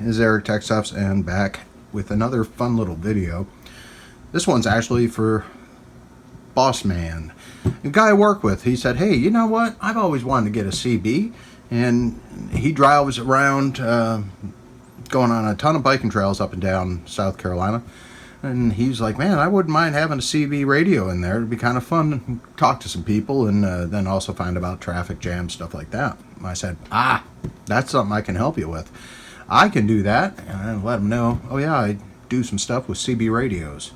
Is Eric Techstuffs, and back with another fun little video. This one's actually for Bossman, a guy I work with. He said, hey, you know what, I've always wanted to get a CB, and he drives around going on a ton of biking trails up and down South Carolina, and he's like, man, I wouldn't mind having a CB radio in there. It'd be kind of fun to talk to some people, and then also find about traffic jams, stuff like that. I said, that's something I can help you with. I can do that. And I let him know, oh yeah, I do some stuff with CB radios.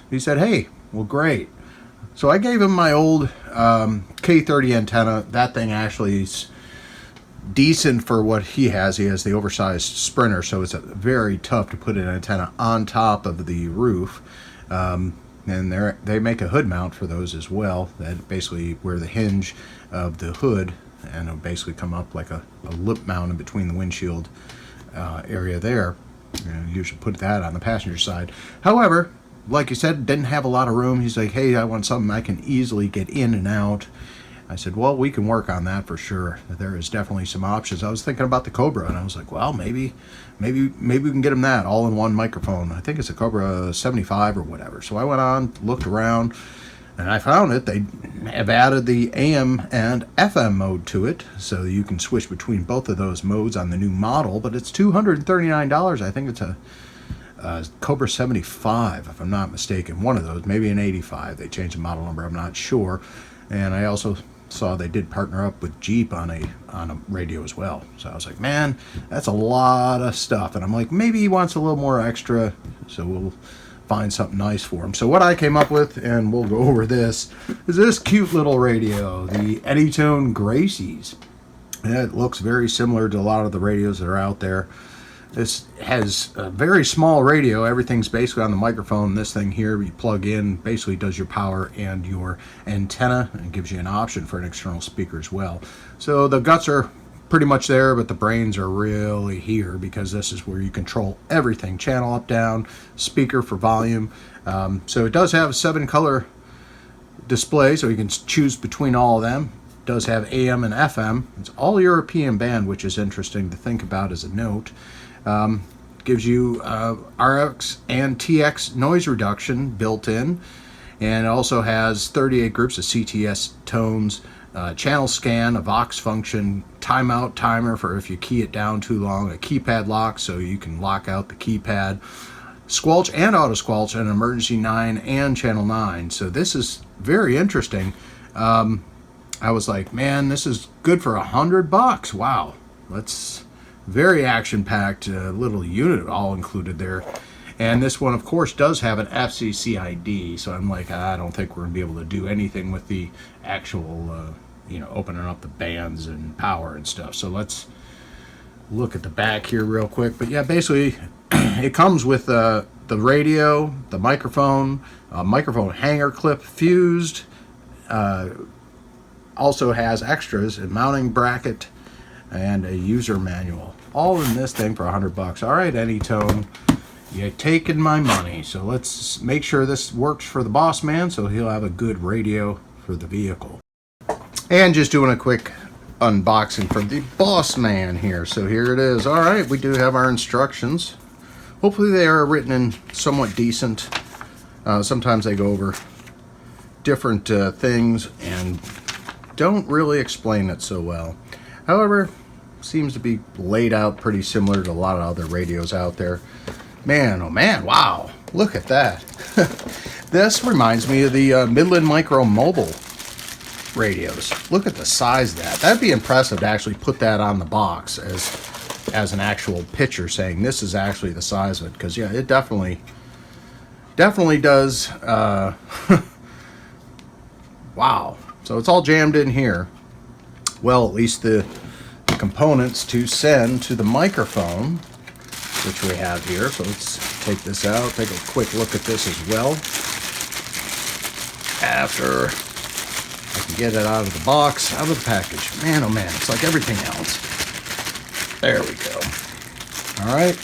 He said, hey, well, great. So I gave him my old K30 antenna. That thing actually is decent for what he has. He has the oversized Sprinter, so it's very tough to put an antenna on top of the roof. And they make a hood mount for those as well, that basically where the hinge of the hood, and it'll basically come up like a lip mount in between the windshield area there. You should put that on the passenger side. However, like you said, didn't have a lot of room. He's like, hey, I want something I can easily get in and out. I said, well, we can work on that for sure. There is definitely some options. I was thinking about the Cobra, and I was like, well, maybe we can get him that all-in-one microphone. I think it's a Cobra 75 or whatever. So I went on, looked around, and I found it. They have added the AM and FM mode to it, so you can switch between both of those modes on the new model, but it's $239. I think it's a Cobra 75, if I'm not mistaken. One of those, maybe an 85. They changed the model number, I'm not sure. And I also saw they did partner up with Jeep on a radio as well. So I was like, man, that's a lot of stuff. And I'm like, maybe he wants a little more extra, so we'll find something nice for him. So what I came up with, and we'll go over this, is this cute little radio, the AnyTone Graces. And it looks very similar to a lot of the radios that are out there. This has a very small radio. Everything's basically on the microphone. This thing here you plug in basically does your power and your antenna, and gives you an option for an external speaker as well. So the guts are pretty much there, but the brains are really here, because this is where you control everything. Channel up, down, speaker for volume. So it does have a 7-color display, so you can choose between all of them. It does have AM and FM. It's all European band, which is interesting to think about as a note. Gives you RX and TX noise reduction built in, and it also has 38 groups of CTS tones, channel scan, a Vox function, timeout timer for if you key it down too long, a keypad lock so you can lock out the keypad, squelch and auto squelch, and emergency 9 and channel 9. So this is very interesting. I was like, man, this is good for $100. Wow, that's very action-packed little unit all included there. And this one, of course, does have an FCC ID, so I'm like, I don't think we're going to be able to do anything with the actual, opening up the bands and power and stuff. So let's look at the back here real quick. But yeah, basically, it comes with the radio, the microphone, microphone hanger clip fused, also has extras, a mounting bracket, and a user manual. All in this thing for $100. All right, AnyTone, you're taking my money. So let's make sure this works for the Bossman, so he'll have a good radio for the vehicle. And just doing a quick unboxing for the Bossman here. So here it is. All right, we do have our instructions. Hopefully they are written in somewhat decent. Sometimes they go over different things and don't really explain it so well. However, seems to be laid out pretty similar to a lot of other radios out there. Man, oh man, wow, look at that. This reminds me of the Midland Micro mobile radios. Look at the size of that. That'd be impressive to actually put that on the box as an actual picture, saying this is actually the size of it, because yeah, it definitely does. Wow. So it's all jammed in here. Well, at least the components to send to the microphone, which we have here. So let's take this out, take a quick look at this as well. After I can get it out of the box, out of the package. Man, oh man, it's like everything else. There we go. All right.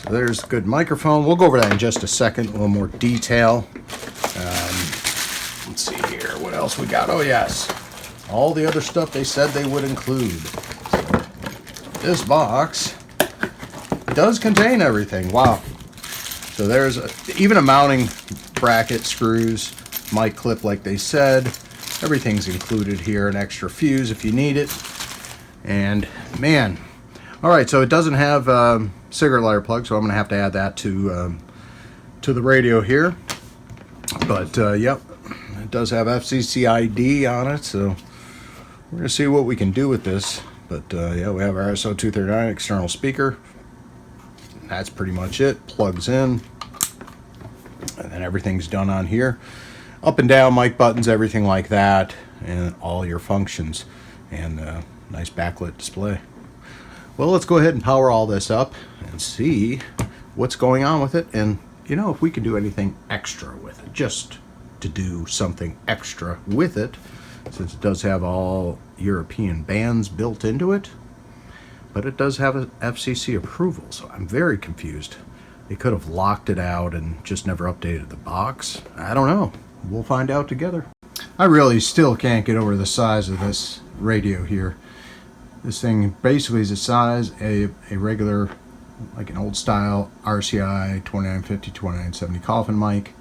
So there's a good microphone. We'll go over that in just a second, a little more detail. Let's see here, what else we got? Oh yes, all the other stuff they said they would include. So this box does contain everything. Wow. So there's even a mounting bracket, screws, mic clip like they said. Everything's included here, an extra fuse if you need it. And man, all right, so it doesn't have cigarette lighter plug, so I'm gonna have to add that to the radio here. But yep, it does have FCC ID on it, so we're gonna see what we can do with this. But yeah, we have our SO239 external speaker. That's pretty much it. Plugs in, and then everything's done on here. Up and down mic buttons, everything like that, and all your functions, and nice backlit display. Well, let's go ahead and power all this up and see what's going on with it, and you know, if we can do anything extra with it, just to do something extra with it, since it does have all European bands built into it, but it does have an FCC approval, so I'm very confused. They could have locked it out and just never updated the box. I don't know. We'll find out together. I really still can't get over the size of this radio here. This thing basically is the size a regular, like an old style RCI 2950, 2970 coffin mic.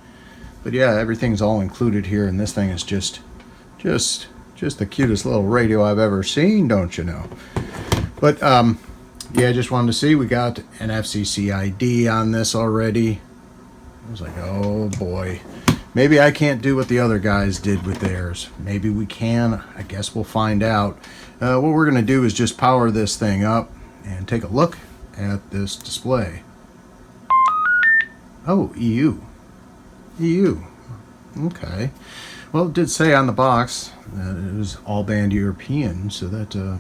But yeah, everything's all included here, and this thing is just the cutest little radio I've ever seen, don't you know? But yeah, I just wanted to see, we got an FCC ID on this already. I was like, oh boy. Maybe I can't do what the other guys did with theirs. Maybe we can. I guess we'll find out. What we're going to do is just power this thing up and take a look at this display. Oh, EU. EU. Okay. Well, it did say on the box that it was all band European, so that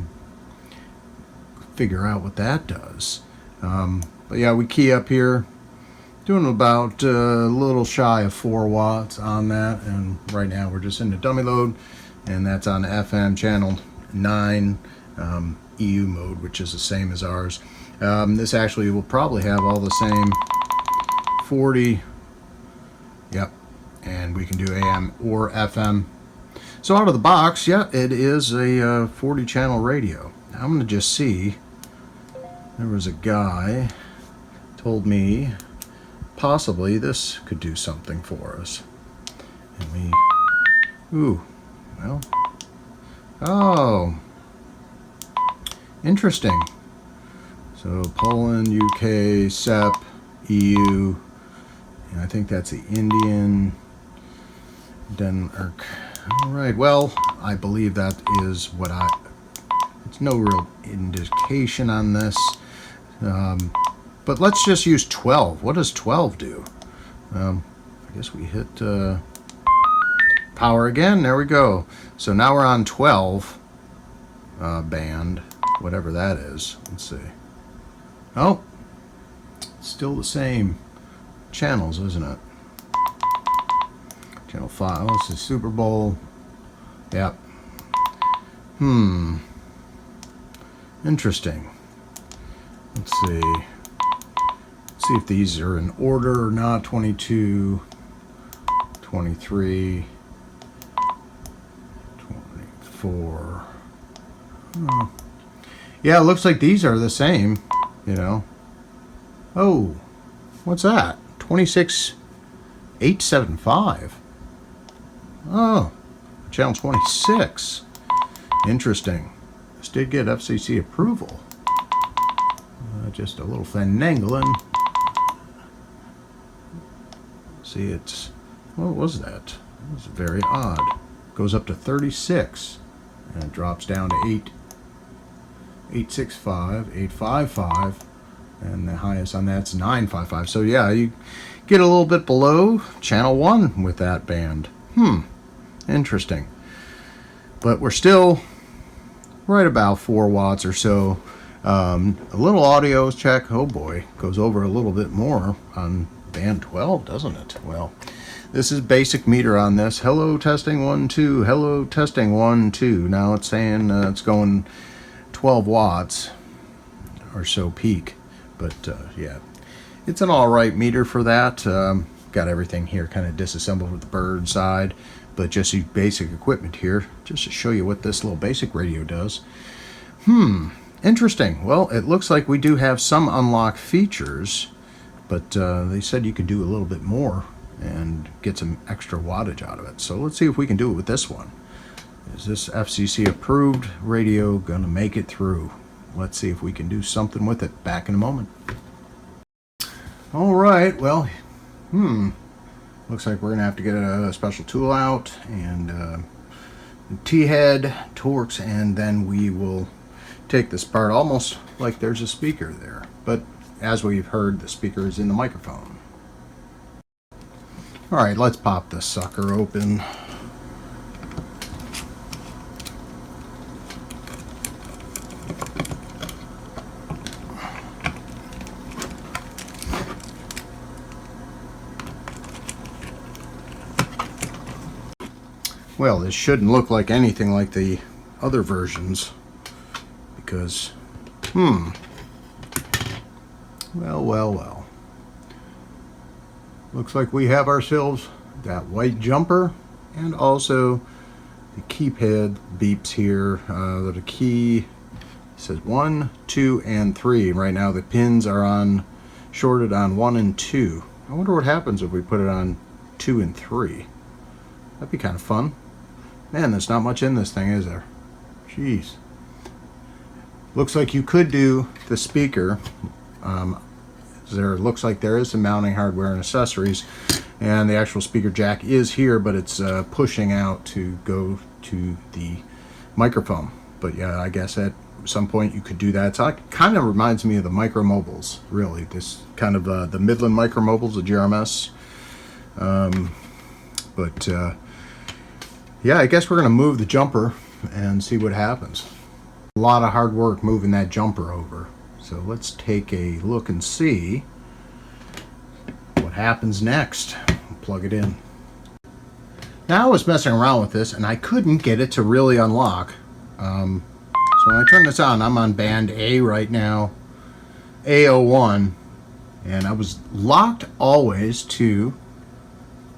figure out what that does. But yeah, we key up here. Doing about a little shy of 4 watts on that, and right now we're just in the dummy load, and that's on FM channel 9 EU mode, which is the same as ours. This actually will probably have all the same 40, yep, and we can do AM or FM. So out of the box, yeah, it is a 40 channel radio. Now I'm going to just see, there was a guy told me possibly this could do something for us. And we, ooh, well, oh, interesting. So Poland, UK, SEP, EU, and I think that's the Indian, Denmark. All right, well, I believe that is what it's no real indication on this. But let's just use 12. What does 12 do? I guess we hit power again. There we go. So now we're on 12 band, whatever that is. Let's see. Oh, still the same channels, isn't it? Channel 5. Oh, this is Super Bowl. Yep. Interesting. Let's see. See if these are in order or not. 22, 23, 24. Oh. Yeah, it looks like these are the same, you know. Oh, what's that? 26875. Oh, channel 26. Interesting. This did get FCC approval. Just a little finagling. See, it's, what was that? It was very odd. Goes up to 36 and it drops down to 865, 855, and the highest on that's 955. So yeah, you get a little bit below channel 1 with that band. Interesting. But we're still right about 4 watts or so. A little audio check. Oh boy, goes over a little bit more on band 12, doesn't it? Well, this is basic meter on this. Hello, testing 1 2. Hello, testing 1 2. Now it's saying it's going 12 watts or so peak, but yeah, it's an all right meter for that. Got everything here kind of disassembled with the bird side, but just use basic equipment here just to show you what this little basic radio does. Interesting. Well, it looks like we do have some unlocked features, but they said you could do a little bit more and get some extra wattage out of it. So let's see if we can do it with this one. Is this FCC approved radio going to make it through? Let's see if we can do something with it. Back in a moment. All right, well, looks like we're going to have to get a special tool out and T-head, Torx, and then we will take this part almost like there's a speaker there. But as we've heard, the speaker is in the microphone. All right, let's pop this sucker open. Well, this shouldn't look like anything like the other versions because, well. Looks like we have ourselves that white jumper and also the keypad beeps here. The key says 1, 2, and 3. Right now the pins are shorted on 1 and 2. I wonder what happens if we put it on 2 and 3. That'd be kind of fun. Man, there's not much in this thing, is there? Jeez. Looks like you could do the speaker. There looks like there is some mounting hardware and accessories, and the actual speaker jack is here, but it's pushing out to go to the microphone. But yeah, I guess at some point you could do that. So it kind of reminds me of the Micro Mobiles, really. This kind of the Midland Micro Mobiles, the GRMS. Yeah, I guess we're going to move the jumper and see what happens. A lot of hard work moving that jumper over. So let's take a look and see what happens next. Plug it in. Now I was messing around with this and I couldn't get it to really unlock. So when I turn this on, I'm on band A right now, A01, and I was locked always to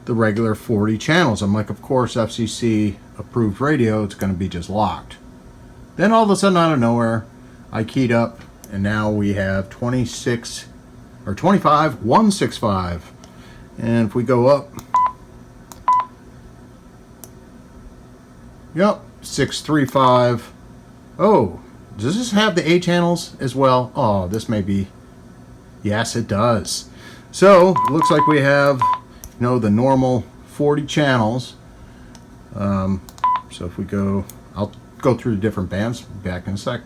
the regular 40 channels. I'm like, of course, FCC approved radio, it's going to be just locked. Then all of a sudden, out of nowhere, I keyed up, and now we have 25, 165. And if we go up, yep, 635. Oh, does this have the A channels as well? Oh, this may be, yes, it does. So it looks like we have, the normal 40 channels. So if we go, I'll go through the different bands back in a sec.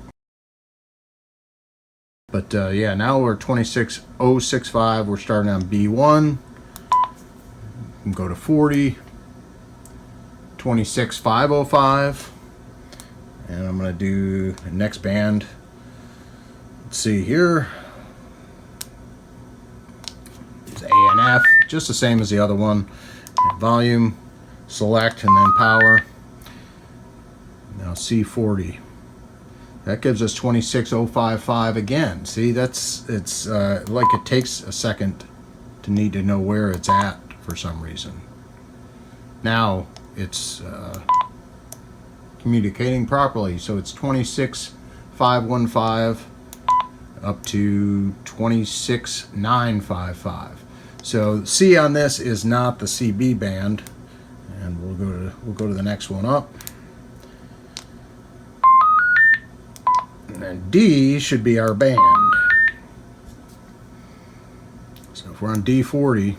But yeah, now we're 26065. We're starting on B1. We can go to 40, 26505. And I'm going to do the next band. Let's see here. It's A and F, just the same as the other one. Volume, select, and then power. Now C40. That gives us 26055 again. See, it's like it takes a second to need to know where it's at for some reason. Now it's communicating properly, so it's 26515 up to 26955. So C on this is not the CB band, and we'll go to the next one up. And D should be our band. So if we're on D40,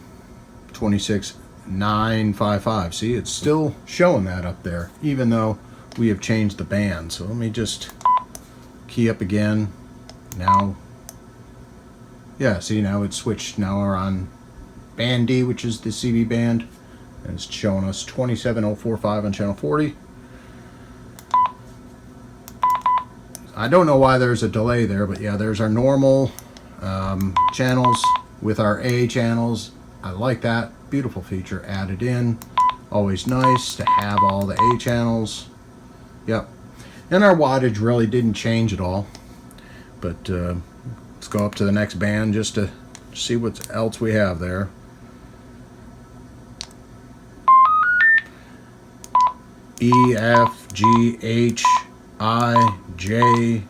26955. See, it's still showing that up there, even though we have changed the band. So let me just key up again. Now, yeah, see, now it's switched. Now we're on band D, which is the CB band, and it's showing us 27045 on channel 40. I don't know why there's a delay there, but yeah, there's our normal channels with our A channels. I like that. Beautiful feature added in. Always nice to have all the A channels. Yep. And our wattage really didn't change at all. But let's go up to the next band just to see what else we have there. E, F, G, H, I, J.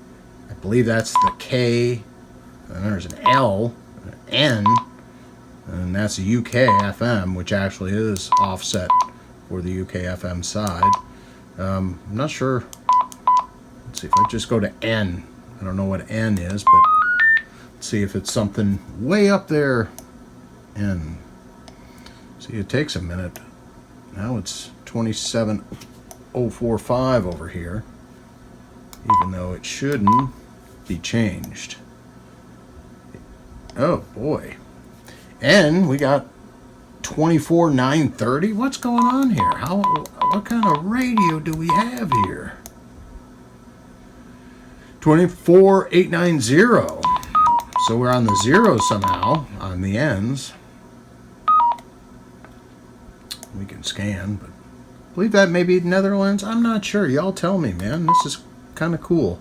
I believe that's the K, and there's an L, an N, and that's the UK FM, which actually is offset for the UK FM side. I'm not sure. Let's see if I just go to N. I don't know what N is, but let's see if it's something way up there. N. See, it takes a minute. Now it's 27045 over here, even though it shouldn't be changed. Oh boy. And we got 24930. What's going on here? What kind of radio do we have here? 24890. So we're on the zeros somehow on the ends. We can scan, but I believe that may be Netherlands. I'm not sure. Y'all tell me, man. This is kind of cool.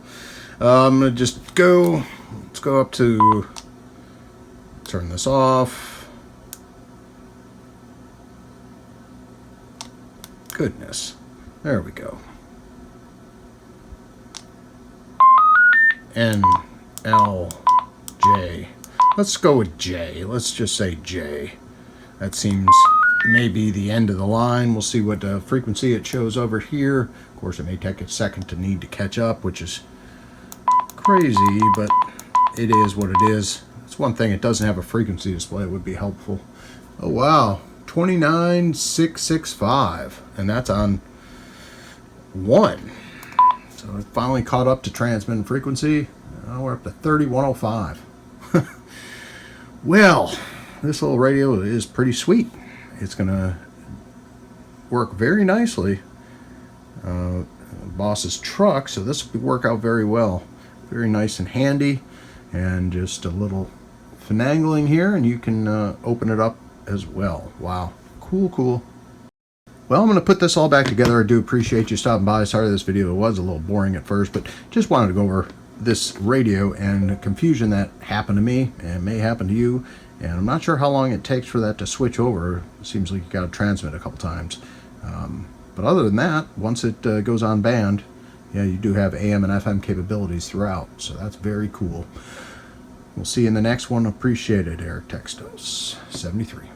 I'm going to just go. Let's go up to. Turn this off. Goodness. There we go. N, L, J. Let's go with J. Let's just say J. That seems maybe the end of the line. We'll see what frequency it shows over here. Of course, it may take a second to need to catch up, which is crazy, but it is what it is. It's one thing it doesn't have a frequency display. It would be helpful. Oh, wow. 29665. And that's on 1. So it finally caught up to transmitting frequency. Now we're up to 3105. Well, this little radio is pretty sweet. It's going to work very nicely. Boss's truck, so this will work out very well. Very nice and handy. And just a little finagling here, and you can open it up as well. Wow. Cool, cool. Well, I'm going to put this all back together. I do appreciate you stopping by. Sorry this video was a little boring at first, but just wanted to go over this radio and the confusion that happened to me and may happen to you. And I'm not sure how long it takes for that to switch over. It seems like you got to transmit a couple times. But other than that, once it goes on band, yeah, you do have AM and FM capabilities throughout. So that's very cool. We'll see you in the next one. Appreciate it, Eric Techstuffs 73.